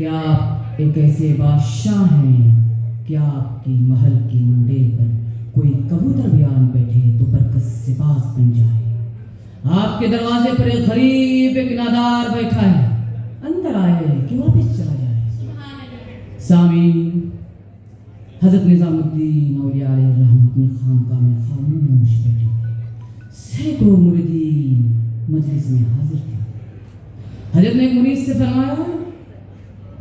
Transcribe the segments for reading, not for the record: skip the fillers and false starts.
کیا آپ ایک ایسے بادشاہ ہیں کیا آپ کی محل کے منڈے پر کوئی کبوتر بھی آن بیٹھے تو برکت سے باز بن جائے؟ آپ کے دروازے پر ایک غریب ایک نادار بیٹھا ہے، اندر آئے کہ واپس چلا جائے۔ سبحان اللہ۔ سامعین، حضرت نظام الدین اولیاء علیہ الرحمہ اپنی خانقاہ میں خاموش بیٹھے، سینکڑوں مریدین مجلس میں حاضر تھے۔ حضرت نے ایک مرید سے فرمایا،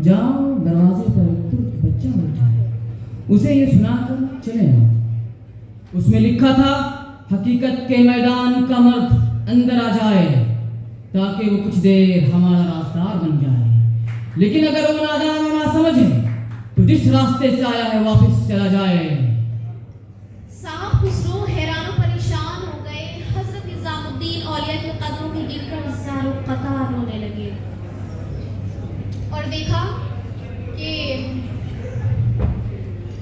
جاؤ دروازے پر ایک ترک بچہ بیٹھا ہے، اسے یہ سنا کر چلے آؤ۔ اس میں لکھا تھا، حقیقت کے میدان کا مرد اندر آ جائے تاکہ وہ کچھ دیر ہمارا راستار بن جائے، لیکن اگر وہ نادان و نہ سمجھے تو جس راستے سے آیا ہے واپس چلا جائے۔ صاحب خسرو حیران و پریشان ہو گئے۔ حضرت نظام الدین اولیاء کے قدموں میں گر کر زاروں قطار رونے لگے اور دیکھا کہ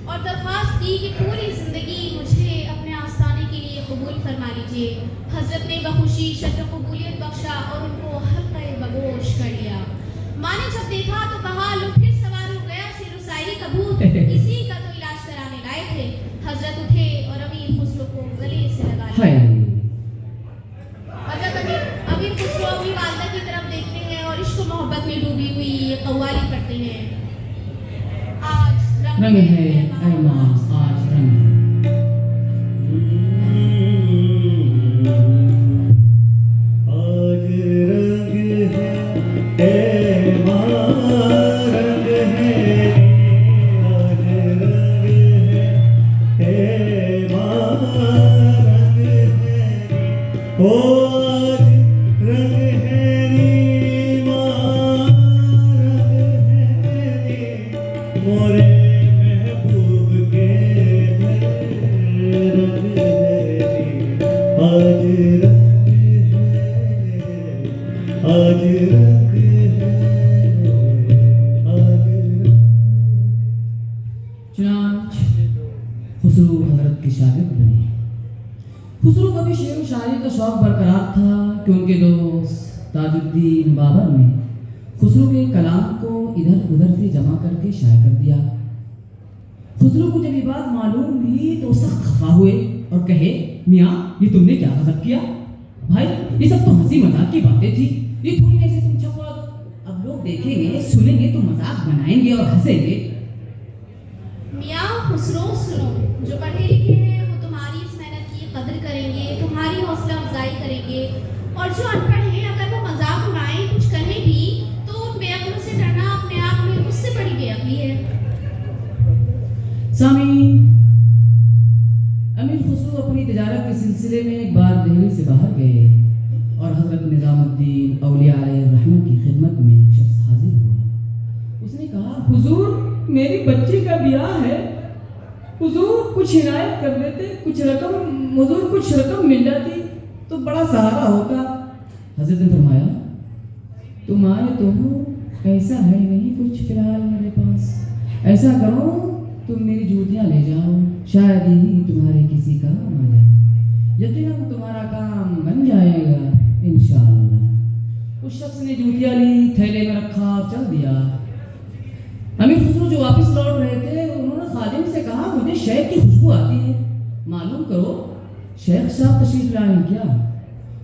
اور درخواست کی کہ پوری زندگی مجھے اپنے آستانے کے لیے قبول فرما لیجیے۔ حضرت نے بخوشی شرف قبولیت بخشا اور ان کو حلقۂ بگوش کر لیا۔ ماں نے جب دیکھا تو کہا، لو پھر سوار ہو گیا سیر و سائری کا بھوت، اسی کا تو علاج کرانے لائے تھے۔ حضرت اٹھے اور امیر خسرو کو گلے سے لگا لیا۔ حضرت امیر خسرو اپنی والدہ کی طرف دیکھتے ہیں اور عشق و محبت میں ڈوبی ہوئی قوالی کرتے ہیں، آج رنگ ہے اے ماں، آج رنگ ہے۔ خسرو حضرت کے شاگرد بنے۔ خسرو کو بھی شعر و شاعری کا شوق برقرار تھا کہ ان کے دوست تاج الدین بابر نے خسرو کے کلام کو ادھر ادھر سے جمع کر کے شائع کر دیا۔ خسرو کو جب یہ بات معلوم ہوئی تو سخت خفا ہوئے اور کہے، میاں یہ تم نے کیا غضب کیا؟ بھائی یہ سب تو ہنسی مذاق کی باتیں تھی، یہ تھوڑی ایسے تم چھپوا دو، اب لوگ دیکھیں گے سنیں گے تو مذاق بنائیں گے اور ہنسیں گے۔ میاں خسرو سنو، جو پڑھے لکھے ہیں وہ تمہاری اس محنت کی قدر کریں گے، تمہاری حوصلہ افزائی کریں گے، اور جو ان پڑھ ہیں اگر وہ مذاق اڑائیں کچھ کہیں بھی تو ان بے عقلوں سے ڈرنا اپنے آپ میں اس سے بڑی بے عقلی ہے۔ سامعین، امیر خسرو اپنی تجارت کے سلسلے میں ایک بار دہلی سے باہر گئے اور حضرت نظام الدین اولیاء علیہ الرحمہ کی خدمت میں ایک شخص حاضر ہوا۔ اس نے کہا، حضور میری بچی کا بیاہ ہے، حضور کچھ عنایت کر دیتے، حضور کچھ رقم مل جاتی تو بڑا سہارا ہوتا۔ حضرت نے فرمایا، تم آئے تو ہو، ایسا ہے نہیں کچھ فی الحال میرے پاس، ایسا کرو تم میری جوتیاں لے جاؤ، شاید یہی تمہارے کسی کام آ جائے، یقیناً تمہارا کام بن جائے گا انشاءاللہ۔ اس شخص نے جوتیاں لی، تھیلے میں رکھا اور چل دیا۔ امیر خسرو جو واپس لوٹ رہے تھے انہوں نے خادم سے کہا، مجھے شہد کی خوشبو آتی ہے، معلوم کرو شیخ صاحب تشریف لائے ہیں کیا؟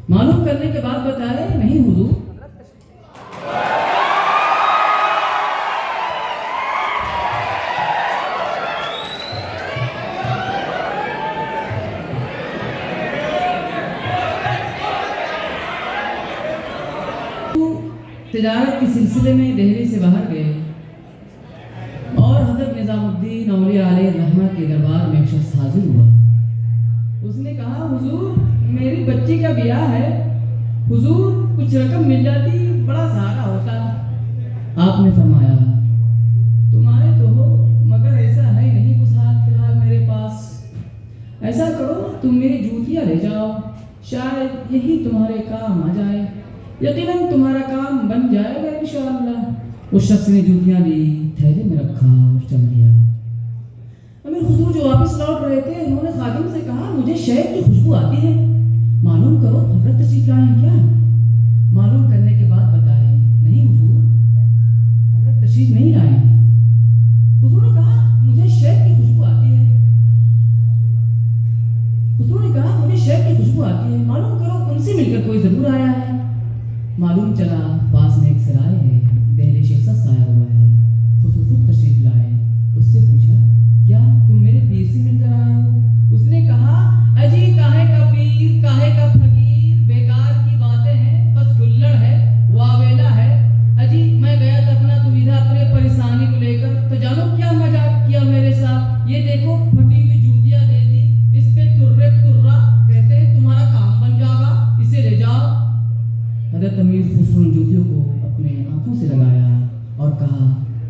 معلوم کرنے کے بعد بتائے، نہیں حضور۔ تجارت کے سلسلے میں دہلی سے باہر گئے اور حضرت نظام الدین اولیاء علیہ الرحمہ کے دربار میں ایک شخص حاضر ہوا۔ اس نے کہا، حضور میری بچی کا بیاہ ہے، حضور کچھ رقم مل جاتی بڑا سہارا ہوتا۔ آپ نے فرمایا، تمہارے تو ہو مگر ایسا ہے نہیں کچھ حال فی الحال میرے پاس، ایسا کرو تم میری جوتیاں لے جاؤ، شاید یہی تمہارے کام آ جائے، یقیناً تمہارا کام بن جائے گا انشاءاللہ۔ اس شخص نے جوتیاں لی، تھیلے میں رکھا اور چل دیا۔ امیر خسرو جو واپس لوٹ رہے تھے انہوں نے خادم سے کہا، مجھے شہد کی خوشبو آتی ہے، معلوم کرو حضرت تشریف لائے ہیں کیا؟ معلوم کرنے کے بعد بتائے، نہیں حضور حضرت تشریف نہیں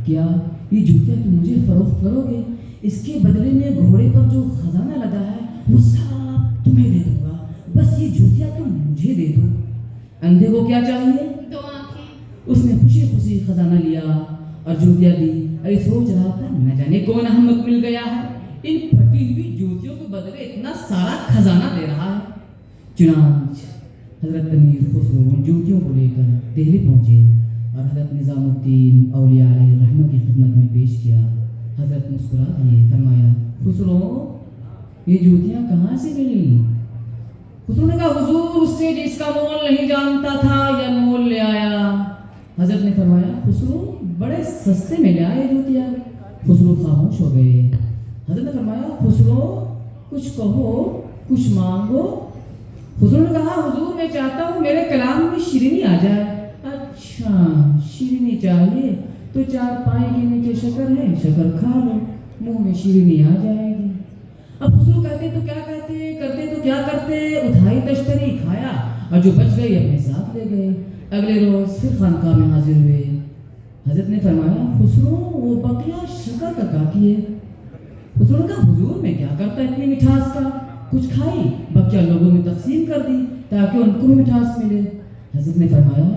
کیا یہ جوتیاں تم مجھے فروخت کرو گے؟ اس کے بدلے میں گھوڑے پر جو خزانہ لدا ہے وہ سب تمہیں دے دوں گا، بس یہ جوتیاں تم مجھے دے دو۔ اندھے کو کیا چاہیے؟ 2 آنکھیں۔ اس نے خوشی خوشی خزانہ لیا اور جوتیاں دی، اور یہ سوچ رہا تھا نہ جانے کون احمق مل گیا ہے، ان پھٹی ہوئی جوتیوں کے بدلے اتنا سارا خزانہ دے رہا ہے۔ چنانچہ حضرت امیر خسرو ان جوتیوں کو لے کر دہلی پہنچے اور حضرت نظام الدین اولیاء علیہ الرحمہ کی خدمت میں پیش کیا۔ حضرت مسکرا دیے، فرمایا خسرو یہ جوتیاں کہاں سے ملی؟ خسرو نے کہا حضور اس سے جس کا مول نہیں جانتا تھا یا مول لے آیا۔ حضرت نے فرمایا خسرو بڑے سستے میں لے آئے جوتیاں۔ خسرو خاموش ہو گئے۔ حضرت نے فرمایا خسرو کچھ کہو، کچھ مانگو۔ خسرو نے کہا حضور میں چاہتا ہوں میرے کلام میں شیرینی آ جائے۔ اچھا شیرینی چاہیے تو 4 پائے کے نیچے شکر ہے، شکر کھا لو، منہ میں شیرینی آ جائے گی۔ اب خسرو کہتے تو کیا کہتے، کرتے تو کیا کرتے، اٹھائی تشتری کھایا اور جو بچ گئی اپنے ساتھ لے گئے۔ اگلے روز پھر خانقاہ میں حاضر ہوئے۔ حضرت نے فرمایا خسرو وہ بقیہ شکر کا کافی ہے۔ خسرو نے کہا حضور میں کیا کرتا اتنی مٹھاس کا، کچھ کھائی بقیہ لوگوں میں تقسیم کر دی تاکہ ان کو بھی مٹھاس ملے۔ حضرت نے فرمایا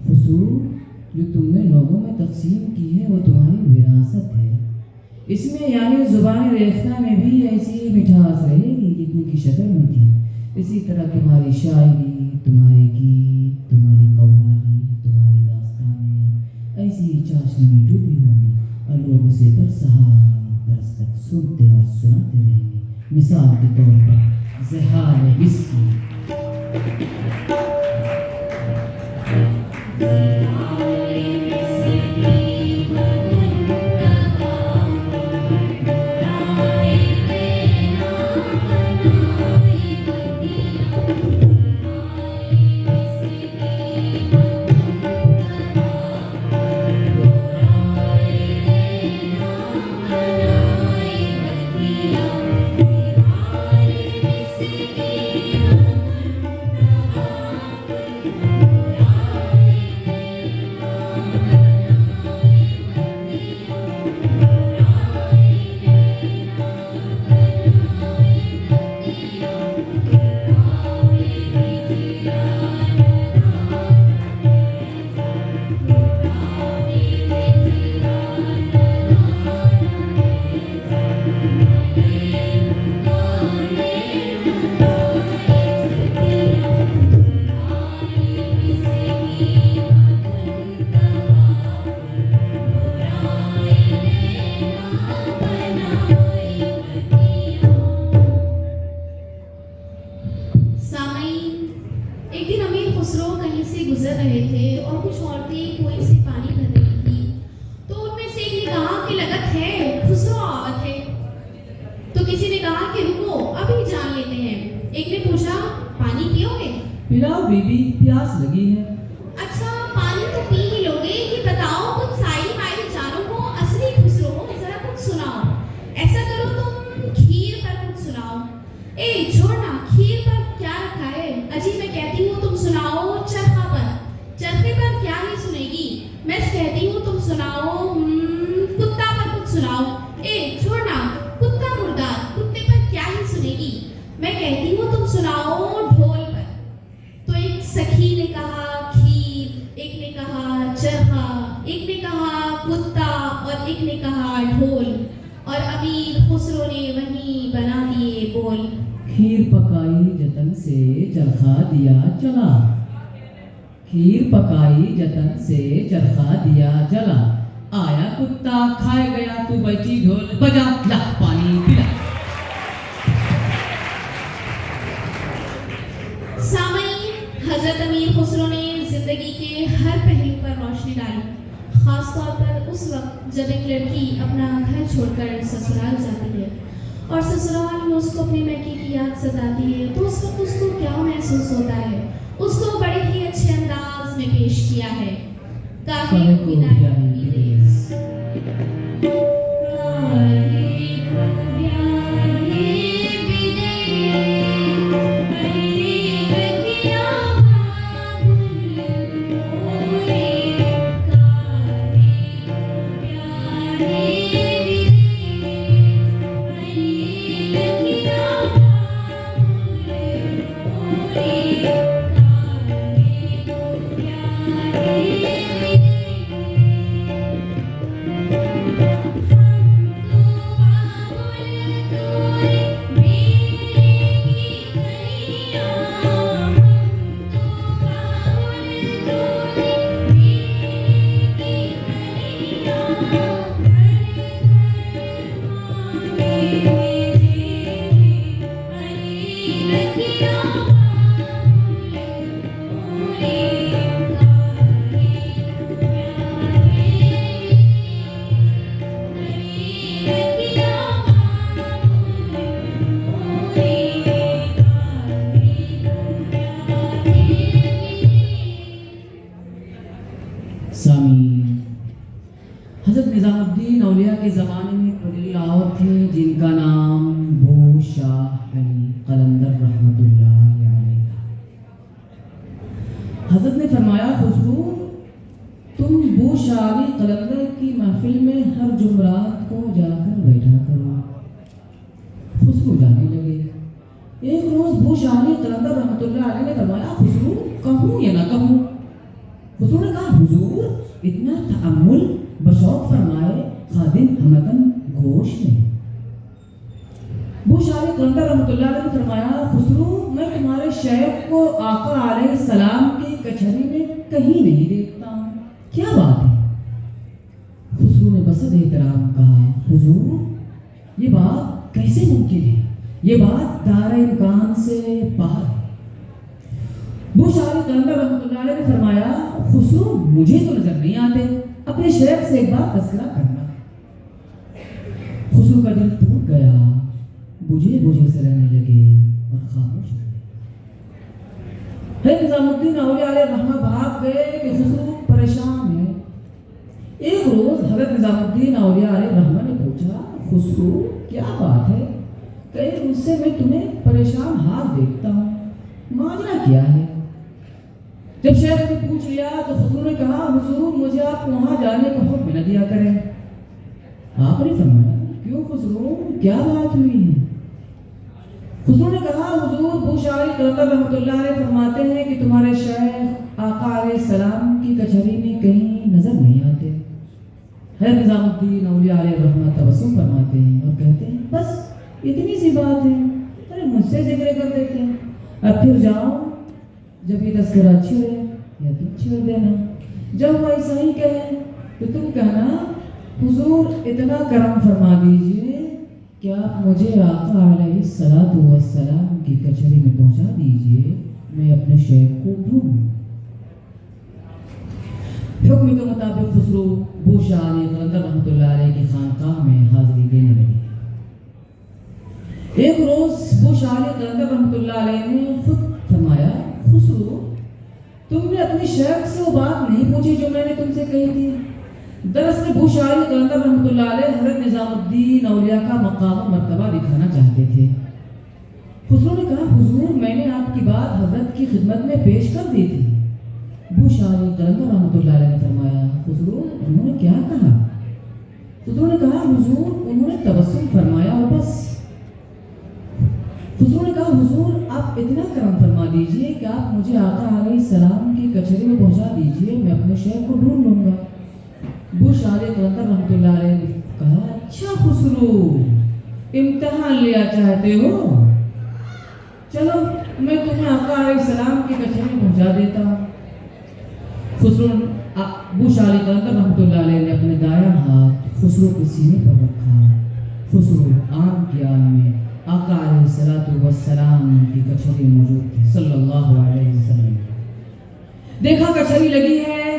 خسرو جو تم نے لوگوں میں تقسیم کی ہے وہ تمہاری وراثت ہے، اس میں یعنی زبان ریختہ میں بھی ایسی مٹھاس رہے گی جتنی کی شکر میں تھی۔ اسی طرح تمہاری شاعری، تمہارے گیت، تمہاری قوالی، تمہاری داستانیں ایسی ہی چاشنی میں ڈوبی ہوں گی اور لوگ اسے برس تک سنتے اور سناتے رہیں گے۔ مثال کے طور پر زہار وسکی، پلاؤ بیبی پیاس لگی ہے۔ اچھا پانی تو پی ہی لوگے، یہ بتاؤ کچھ سائی مائی جانوں کو اصلی خسرو ذرا کچھ سناؤ۔ ایسا کرو تم کھیر پر کچھ سناؤ۔ اے چھوڑنا، کھیر پر کیا رکھا ہے؟ اجی میں کہتی ہوں تم سناؤ چرخا پر۔ چرخے پر کیا ہی سنے گی؟ میں کہتی ہوں تم سناؤ کتا پر کچھ سناؤ۔ اے چھوڑنا، کتا مردار، کتے پر کیا ہی سنے گی؟ میں کہتی ہوں تم سناؤ ڈھول پر۔ تو ایک سکھی نے کہا کھیر، ایک نے کہا چرخا، ایک نے کہا کتا اور ایک نے کہا ڈھول، اور امیر خسرو نے وہیں بنا دیے بول۔ کھیر پکائی جتن سے چرخا دیا چلا، کھیر پکائی جتن سے چرخا دیا جلا، آیا کتا کھائے گیا تو بچی ڈھول بجا، لا پانی پلا۔ حضرت امیر خسرو نے زندگی کے ہر پہلو پر روشنی ڈالی، خاص طور پر اس وقت جب ایک لڑکی اپنا گھر چھوڑ کر سسرال جاتی ہے اور سسرال میں اس کو اپنے میکے کی یاد ستاتی ہے، تو اس وقت اس کو کیا محسوس ہوتا ہے؟ اس کو بڑے ہی اچھے انداز میں پیش کیا ہے۔ کاہے کو بیاہی بدیس، زمانے میں ایک ولی اور تھے جن کا نام بو شاہ علی قلندر رحمۃ اللہ علیہ تھا۔ حضرت نے فرمایا خسرو تم بو شاہ علی قلندر کی محفل میں ہر جمعرات کو جا کر بیٹھا کرو۔ خسرو جانے لگے۔ ایک روز بو شاہ علی قلندر رحمۃ اللہ علیہ نے فرمایا خسرو کہوں یا نہ کہوں؟ خسرو نے کہا حضور اتنا تأمل، بشوق فرمائے خادم ہمدن گوش میں۔ بو شاہ علی قلندر رحمۃ اللہ علیہ نے فرمایا خسرو میں تمہارے شیخ کو آقا علیہ السلام کی کچہری میں کہیں نہیں دیکھتا ہوں، کیا بات ہے؟ خسرو نے بصد احترام کہا حضور یہ بات کیسے ممکن ہے؟ یہ بات دار امکان سے باہر ہے۔ بو شاہ علی قلندر رحمۃ اللہ علیہ نے فرمایا خسرو مجھے تو نظر نہیں آتے، اپنے شیخ سے ایک بار تذکرہ کرنا۔ خسرو کا دل ٹوٹ گیا، بجھے بجھے سے رہنے لگے اور خاموش ہو گئے۔ نظام الدین اولیاء علیہ رحمہ بھاگ گئے کہ خسرو پریشان ہے۔ ایک روز حضرت نظام الدین اولیاء علیہ رحمہ نے پوچھا خسرو کیا بات ہے؟ کہیں مجھ سے میں تمہیں پریشان ہاتھ دیکھتا ہوں، ماجرا کیا ہے؟ جب شیخ نے پوچھ لیا تو خسرو نے کہا حضور مجھے آپ وہاں جانے کا حکم نہ دیا کریں۔ آپ نے فرمایا کیوں خسرو کیا بات ہوئی ہے؟ خسرو نے کہا حضور بو شاہ علی قلندر رحمۃ اللہ علیہ فرماتے ہیں کہ تمہارے شیخ آقا علیہ السلام کی کچہری میں کہیں نظر نہیں آتے۔ حضرت نظام الدین اولیاء علیہ رحمہ تبسم فرماتے ہیں اور کہتے ہیں بس اتنی سی بات ہے، ارے مجھ سے ذکر کر دیتے ہیں، اب پھر جاؤ جب یہ تذکرہ چھڑے یا تم چھڑ دینا، جب وہ ایسا ہی کہیں تو تم کہنا حضور اتنا کرم فرما دیجئے کہ آپ مجھے آقا علیہ السلام کی کچہری میں پہنچا دیجئے، میں اپنے شیخ کو ڈھونڈوں۔ حکم کے مطابق خسرو بو شاہ علی قلندر رحمۃ اللہ علیہ کی خانقاہ میں حاضری دینے لگے۔ ایک روز بو شاہ علی قلندر رحمۃ اللہ علیہ نے خود فرمایا خسرو تم نے اپنی شیخ سے وہ بات نہیں پوچھی جو میں نے تم سے کہی تھی؟ دراصل بو شاہ علی قلندر رحمۃ اللہ علیہ حضرت نظام الدین اولیاء کا مقام و مرتبہ دکھانا چاہتے تھے۔ خسرو نے کہا حضور میں نے آپ کی بات حضرت کی خدمت میں پیش کر دی تھی۔ بو شاہ علی قلندر رحمۃ اللہ علیہ نے فرمایا خسرو انہوں نے کیا کہا؟ خسرو نے کہا حضور انہوں نے تبسم فرمایا اور بس۔ خسرو نے کہا حضور آپ اتنا کرم فرما دیجئے کہ آپ مجھے آقا علیہ السلام کی کچہری میں پہنچا دیجئے، میں اپنے شیخ کو ڈھونڈ لوں گا۔ بو شاہ علی قلندر رحمۃ اللہ علیہ نے کہا اچھا خسرو امتحان لیا چاہتے ہو، چلو میں تمہیں آقا علیہ السلام کی کچہری میں پہنچا دیتا ہوں۔ بو شاہ علی قلندر رحمۃ اللہ علیہ نے اپنے دایاں ہاتھ خسرو کے سینے پر رکھا۔ خسرو آن کی آن میں آقا علیہ السلام کی کچہری موجود تھی صلی اللہ علیہ وسلم۔ دیکھا کچہری لگی ہے،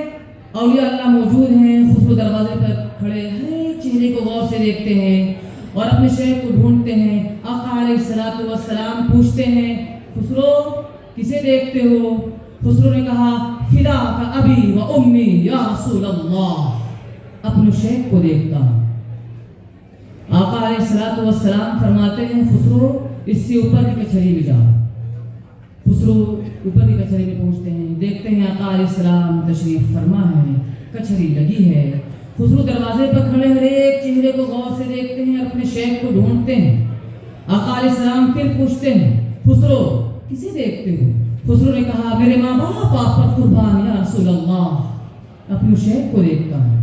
اولیاء اللہ موجود ہیں، خسرو دروازے پر کھڑے ہیں، چہرے کو غور سے دیکھتے ہیں اور اپنے شیخ کو ڈھونڈتے ہیں۔ آقا علیہ السلام پوچھتے ہیں خسرو کسے دیکھتے ہو؟ خسرو نے کہا فداک ابی و امی یا رسول اللہ، اپنے شیخ کو دیکھتا ہوں۔ آقا علیہ السلام فرماتے ہیں خسرو اس سے اوپر کی کچہری میں جاؤ۔ خسرو اوپر کی کچہری میں پہنچتے ہیں، دیکھتے ہیں آقا علیہ السلام تشریف فرما ہے، کچہری لگی ہے۔ خسرو دروازے پر کھڑے ہر ایک چہرے کو غور سے دیکھتے ہیں اور اپنے شیخ کو ڈھونڈتے ہیں۔ آقا علیہ السلام پھر پوچھتے ہیں خسرو کسے دیکھتے ہو؟ خسرو نے کہا میرے ماں باپ آپ پر قربان یا رسول اللہ، اپنے شیخ کو دیکھتا ہوں۔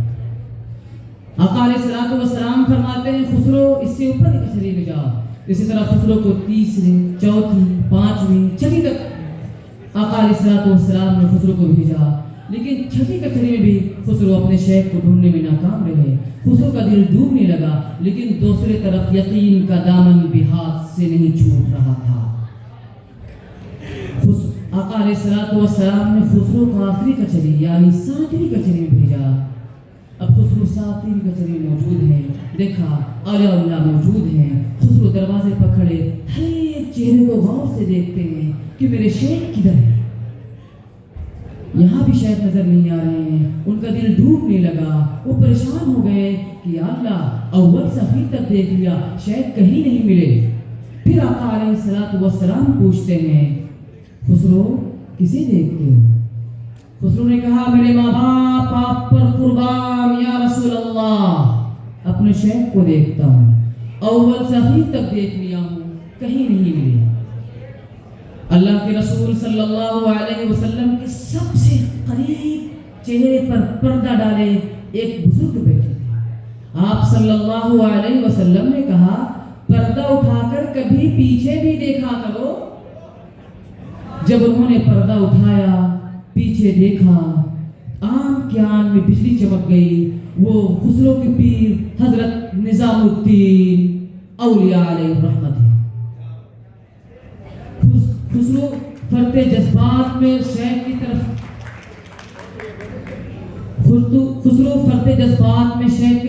آقا علیہ السلام فرماتے ہیں خسرو اس سے اوپر کی کچہری میں جاؤ۔ اسی طرح خسرو کو تیسری، چوتھی، پانچویں، چھٹی تک آقا علیہ السلام نے خسرو کو بھیجا، لیکن چھٹی کچہری میں بھی خسرو اپنے شیخ کو ڈھونڈنے میں ناکام رہے۔ خسرو کا دل ڈوبنے لگا، لیکن دوسری طرف یقین کا دامن بھی ہاتھ سے نہیں چھوٹ رہا تھا۔ آقا علیہ السلام نے خسرو کو آخری کچہری یعنی ساتویں کچہری میں بھیجا۔ اب خسرو ساتویں کچہری میں موجود ہیں، دیکھا اولیاء اللہ موجود ہیں۔ خسرو دروازے پر کھڑے ہر ایک چہرے کو غور سے دیکھتے ہیں کہ میرے شیخ کدھر ہے؟ یہاں بھی شیخ نظر نہیں آ رہے ہیں، ان کا دل دل ڈوبنے لگا. وہ پریشان ہو گئے کہ یا اللہ اول سے آخر تک دیکھ لیا, شاید کہیں نہیں ملے. پھر آقا علیہ الصلوۃ والسلام پوچھتے ہیں خسرو کسے دیکھتے ہو؟ خسرو نے کہا میرے ماں باپ آپ پر قربان یا رسول اللہ, اپنے شیخ کو دیکھتا ہوں, اول سے آخر تک دیکھ لیا ہوں, کہیں نہیں ملے. اللہ کے رسول صلی اللہ علیہ وسلم کے سب سے قریب چہرے پر پردہ ڈالے ایک بزرگ بیٹھے تھے. آپ صلی اللہ علیہ وسلم نے کہا پردہ اٹھا کر کبھی پیچھے بھی دیکھا کرو. جب انہوں نے پردہ اٹھایا, پیچھے دیکھا, آنکھ کے آن میں بجلی چمک گئی. وہ خسرو کے پیر حضرت نظام الدین اولیاء علیہ رحمت ہے. خسرو فرتے جذبات میں شیخ کی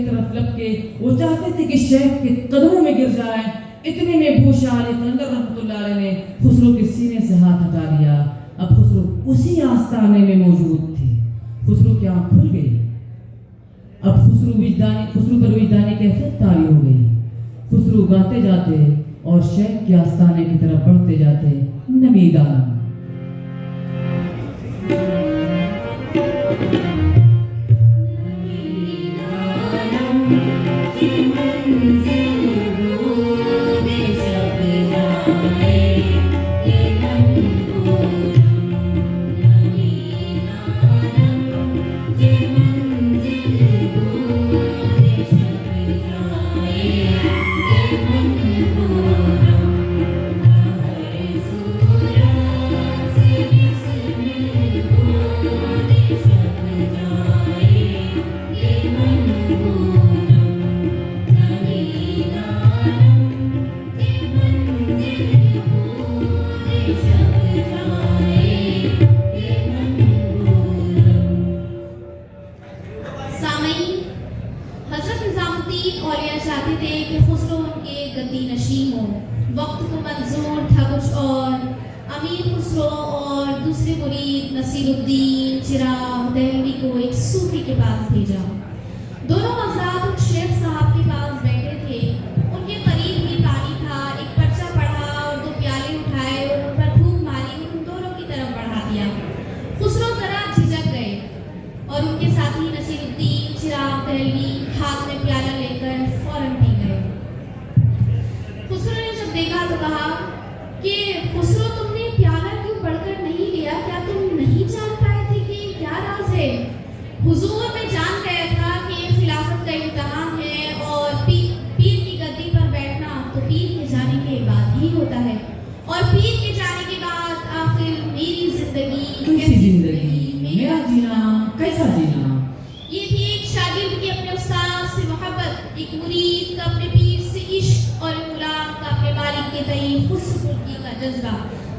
طرف لپ کے وہ چاہتے تھے کہ شیخ کے قدموں میں گر جائیں. اتنے میں بوشا علی قلندر رحمۃ اللہ علیہ نے خسرو کے سینے سے ہاتھ ہٹا لیا. اب خسرو اسی آستانے میں موجود تھے. خسرو کی آنکھ کھل گئی. اب خسرو پر وجدانی کیفیت طاری ہو گئی. خسرو گاتے جاتے اور شیخ کے آستانے کی طرف بڑھتے جاتے. نمیدانم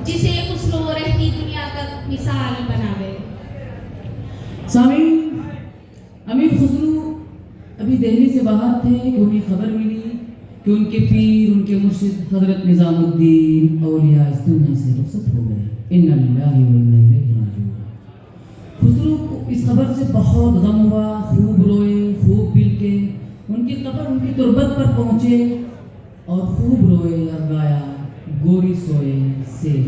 جسے خسرو رہتی دنیا تک مثال بناوے. سامعین, امیر خسرو ابھی دہلی سے باہر تھے کہ انہیں خبر ملی کہ ان کے پیر, ان کے مرشد حضرت نظام الدین اولیاء اس دنیا سے رخصت ہو گئے. انا للہ و انا الیہ راجعون. خسرو کو اس خبر سے بہت غم ہوا, خوب روئے, خوب بلکے. ان کی قبر ان کی تربت پر پہنچے اور خوب روئے اور گایا گوری سوئے سیج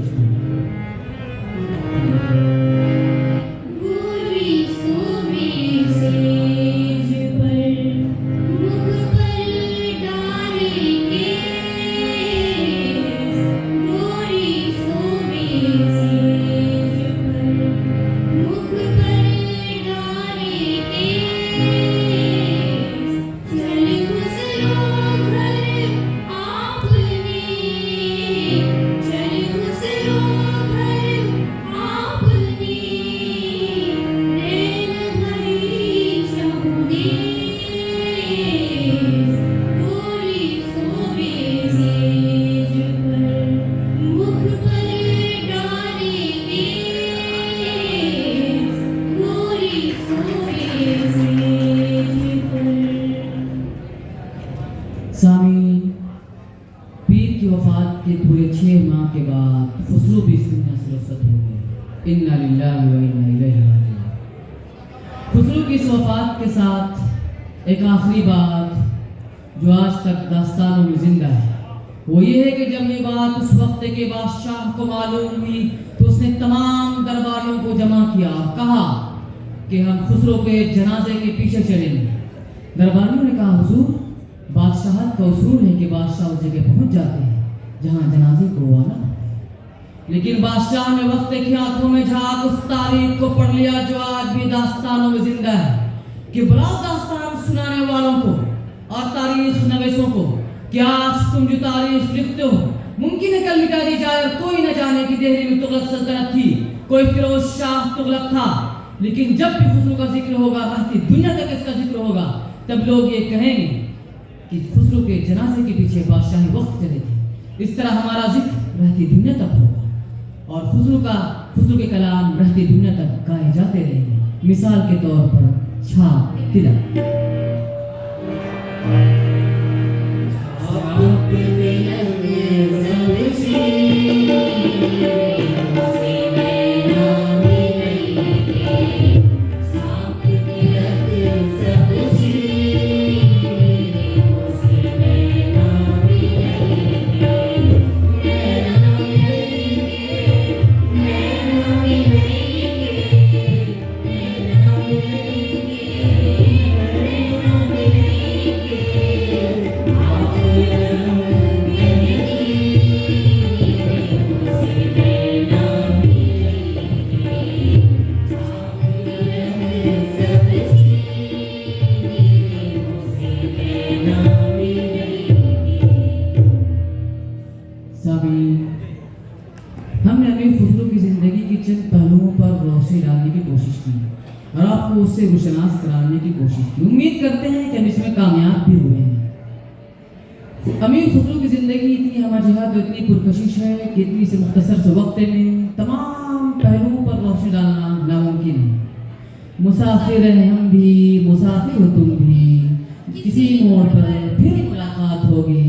خسرو کی اس وفات کے ساتھ ایک آخری بات جو آج تک داستانوں میں زندہ ہے وہ یہ ہے کہ جب یہ بات اس وقت کے بادشاہ کو معلوم ہوئی تو اس نے تمام درباریوں کو جمع کیا اور کہا کہ ہم خسرو کے جنازے کے پیچھے چلیں گے۔ درباریوں نے کہا حضور بادشاہت کا اصول ہے کہ بادشاہ اس جگہ پہنچ جاتے ہیں جہاں جنازے کو آنا، لیکن بادشاہ نے وقت کی آنکھوں میں جھانک اس تاریخ کو پڑھ لیا جو آج بھی داستانوں میں زندہ ہے کہ بلاؤ داستان سنانے والوں کو اور تاریخ نویسوں کو کہ آج تم جو تاریخ لکھتے ہو ممکن ہے کل مٹا دی جائے اور کوئی نہ جانے کہ دہلی میں تغلق سلطنت تھی، کوئی فیروز شاہ تغلق تھا، لیکن جب بھی خسرو کا ذکر ہوگا رہتی دنیا تک اس کا ذکر ہوگا تب لوگ یہ کہیں گے کہ خسرو کے جنازے کے پیچھے بادشاہی وقت چلے تھے۔ اس طرح ہمارا ذکر رہتی دنیا تک ہوگا اور خسرو کے کلام رہتی دنیا تک گائے جاتے رہیں گے۔ مثال کے طور پر چھاپ تلک ہم نے امیر خسرو کی زندگی کے چند پہلوؤں پر روشنی ڈالنے کی کوشش کی اور آپ کو اس سے روشناس کرانے کی کوشش کی۔ امید کرتے ہیں کہ ہم اس میں کامیاب بھی ہوئے ہیں۔ امیر خسرو کی زندگی اتنی ہمجہت اور اتنی پرکشش ہے کہ اتنی سے مختصر سے وقت میں تمام پہلوؤں پر روشنی ڈالنا ناممکن ہے۔ مسافر ہیں ہم بھی، مسافر ہو تم بھی، کسی موڑ پر پھر ملاقات ہوگی۔